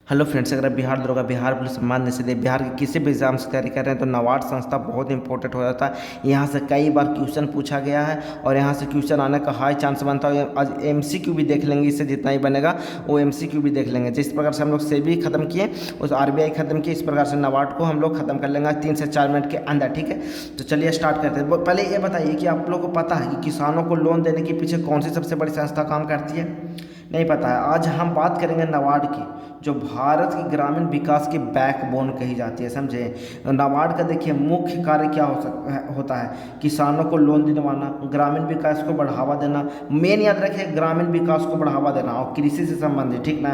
Hello friends, अगर आप बिहार दरोगा, बिहार पुलिस सम्मान निषेध, बिहार के किसी भी एग्जाम की तैयारी कर रहे हैं तो नाबार्ड संस्था बहुत इंपॉर्टेंट हो जाता है। यहाँ से कई बार क्वेश्चन पूछा गया है और यहाँ से क्वेश्चन आने का हाई चांस बनता है। आज एमसीक्यू भी देख लेंगे, इससे जितना ही बनेगा वो एमसीक्यू भी देख लेंगे। जिस प्रकार से हम लोग सेबी खत्म किए, उस आरबीआई खत्म किए, इस प्रकार से नाबार्ड को हम लोग खत्म कर लेंगे 3 से 4 मिनट के अंदर। ठीक है, तो चलिए स्टार्ट करते हैं। पहले ये बताइए कि आप लोगों को पता है कि किसानों को लोन देने के पीछे कौन सी सबसे बड़ी संस्था काम करती है? नहीं पता है। आज हम बात करेंगे नाबार्ड की, जो भारत की ग्रामीण विकास की बैकबोन कही जाती है, समझे। नाबार्ड का देखिए मुख्य कार्य क्या होता है, किसानों को लोन दिलवाना, ग्रामीण विकास को बढ़ावा देना। मेन याद रखिए, ग्रामीण विकास को बढ़ावा देना और कृषि से संबंधित, ठीक ना।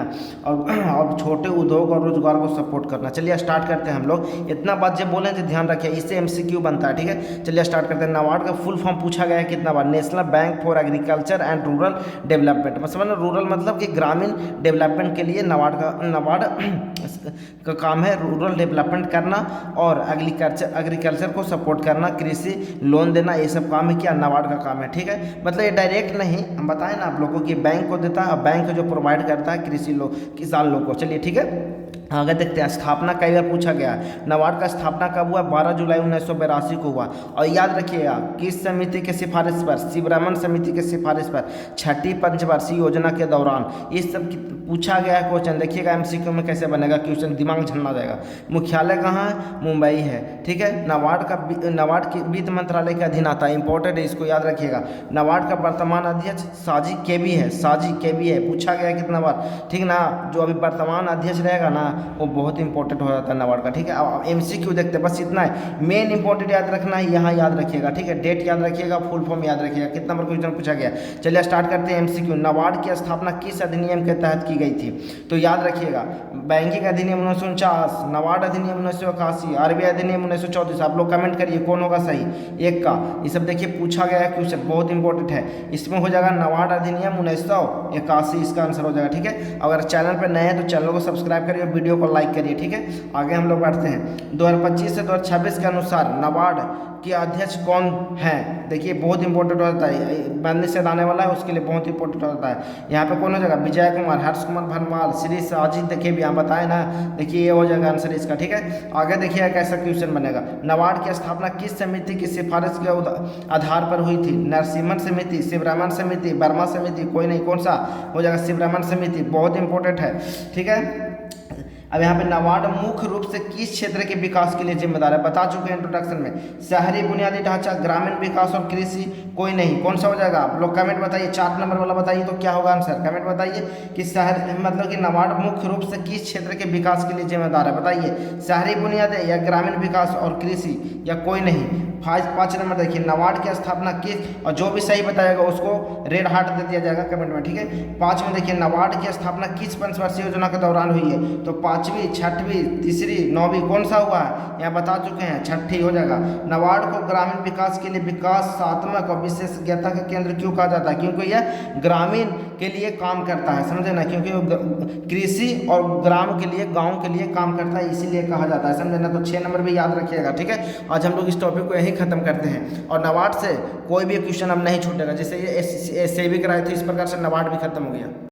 और छोटे उद्योग और रोजगार को सपोर्ट करना। चलिए स्टार्ट करते हैं हम लोग। इतना बात जब बोलें तो ध्यान रखिए, इससे एमसीक्यू बनता है। ठीक है, चलिए स्टार्ट करते हैं। नाबार्ड का फुल फॉर्म पूछा गया है कितना बार, national bank for agriculture and rural development. मतलब रूरल मतलब कि ग्रामीण डेवलपमेंट के लिए नाबार्ड का काम है रूरल डेवलपमेंट करना और एग्रीकल्चर को सपोर्ट करना, कृषि लोन देना, ये सब काम है क्या, नाबार्ड का काम है। ठीक है, मतलब ये डायरेक्ट नहीं, हम बताएं ना आप लोगों को कि बैंक को देता है और बैंक जो प्रोवाइड करता है कृषि लोग, किसान लोग को। चलिए ठीक है, आगे देखते हैं। स्थापना कई बार पूछा गया है। नाबार्ड का स्थापना कब हुआ? 12 जुलाई 1982 को हुआ। और याद रखिएगा किस समिति के सिफारिश पर? शिवरमन समिति के सिफारिश पर, छठी पंचवर्षीय योजना के दौरान। ये सब पूछा गया है क्वेश्चन। देखिएगा एमसीक्यू में कैसे बनेगा क्वेश्चन, दिमाग झलना जाएगा। मुख्यालय कहाँ है? मुंबई है। ठीक है, नाबार्ड के वित्त मंत्रालय के अधीन आता है, इंपॉर्टेंट है, इसको याद रखिएगा। नाबार्ड का वर्तमान अध्यक्ष साजी केबी है, साजी केबी है, पूछा गया कितना बार, ठीक ना। जो अभी वर्तमान अध्यक्ष रहेगा ना, वो बहुत इंपॉर्टेंट हो जाता है नाबार्ड का। ठीक है, अब एमसीक्यू देखते हैं, बस इतना है। मेन इंपॉर्टेंट याद रखना है, यहाँ याद रखिएगा। ठीक है, डेट याद रखिएगा, फुल फॉर्म याद रखिएगा, कितना नंबर क्वेश्चन पूछा गया। चलिए स्टार्ट करते हैं एमसीक्यू। नाबार्ड की स्थापना किस अधिनियम के तहत की गई थी? तो याद रखिएगा, बैंकिंग अधिनियम 1949, नाबार्ड अधिनियम 1981, आरबीआई अधिनियम 1934। आप लोग कमेंट करिए कौन होगा सही एक का। ये सब देखिए पूछा गया है क्वेश्चन, बहुत इंपॉर्टेंट है। इसमें हो जाएगा नाबार्ड अधिनियम 1981, इसका आंसर हो जाएगा। ठीक है, अगर चैनल पर नए हैं तो चैनल को सब्सक्राइब करिए और वीडियो को लाइक करिए। ठीक है, आगे हम लोग बढ़ते हैं। 2025 से 2026 के अनुसार नाबार्ड के अध्यक्ष कौन हैं? देखिए बहुत इंपॉर्टेंट होता है, बनने से आने वाला है, उसके लिए बहुत इंपॉर्टेंट होता है। यहाँ पे कौन हो जाएगा? विजय कुमार, हर्ष कुमार भरमाल, श्री साजिद। देखिए भी यहाँ बताए ना, देखिए ये हो जाएगा आंसर इसका। ठीक है, आगे देखिए कैसा क्वेश्चन बनेगा। नाबार्ड की स्थापना किस समिति की सिफारिश के आधार पर हुई थी? नरसिम्हन समिति, शिवरमन समिति, वर्मा समिति, कोई नहीं, कौन सा हो जाएगा? शिवरमन समिति, बहुत इंपॉर्टेंट है। ठीक है, अब यहाँ पे नाबार्ड मुख्य रूप से किस क्षेत्र के विकास के लिए जिम्मेदार है? बता चुके हैं इंट्रोडक्शन में। शहरी बुनियादी ढांचा, ग्रामीण विकास और कृषि, कोई नहीं, कौन सा हो जाएगा? आप लोग कमेंट बताइए, 4 नंबर वाला बताइए तो क्या होगा आंसर, कमेंट बताइए कि शहर मतलब कि नाबार्ड मुख्य रूप से किस क्षेत्र के विकास के लिए जिम्मेदार है, बताइए। शहरी बुनियादी या ग्रामीण विकास और कृषि, या कोई नहीं। 5 नंबर देखिए, नाबार्ड की स्थापना किस, और जो भी सही बताएगा उसको रेड हार्ट दे दिया जाएगा कमेंट में। ठीक है, 5 में देखिए, नाबार्ड की स्थापना किस पंचवर्षीय योजना के दौरान हुई है? तो 5वीं, 6वीं, 3री, 9वीं, कौन सा हुआ है? यहाँ बता चुके हैं, 6ठी हो जाएगा। नाबार्ड को ग्रामीण विकास के लिए विकासात्मक और विशेषज्ञता का केंद्र क्यों कहा जाता है? क्योंकि यह ग्रामीण के लिए काम करता है, समझे ना, क्योंकि वो कृषि और ग्राम के लिए, गाँव के लिए काम करता है, इसीलिए कहा जाता है, समझे ना। तो 6 नंबर भी याद रखिएगा। ठीक है, आज हम लोग इस टॉपिक को यही खत्म करते हैं और नाबार्ड से कोई भी क्वेश्चन अब नहीं छूटेगा। जैसे ये सेबी कराए थे, इस प्रकार से नाबार्ड भी खत्म हो गया।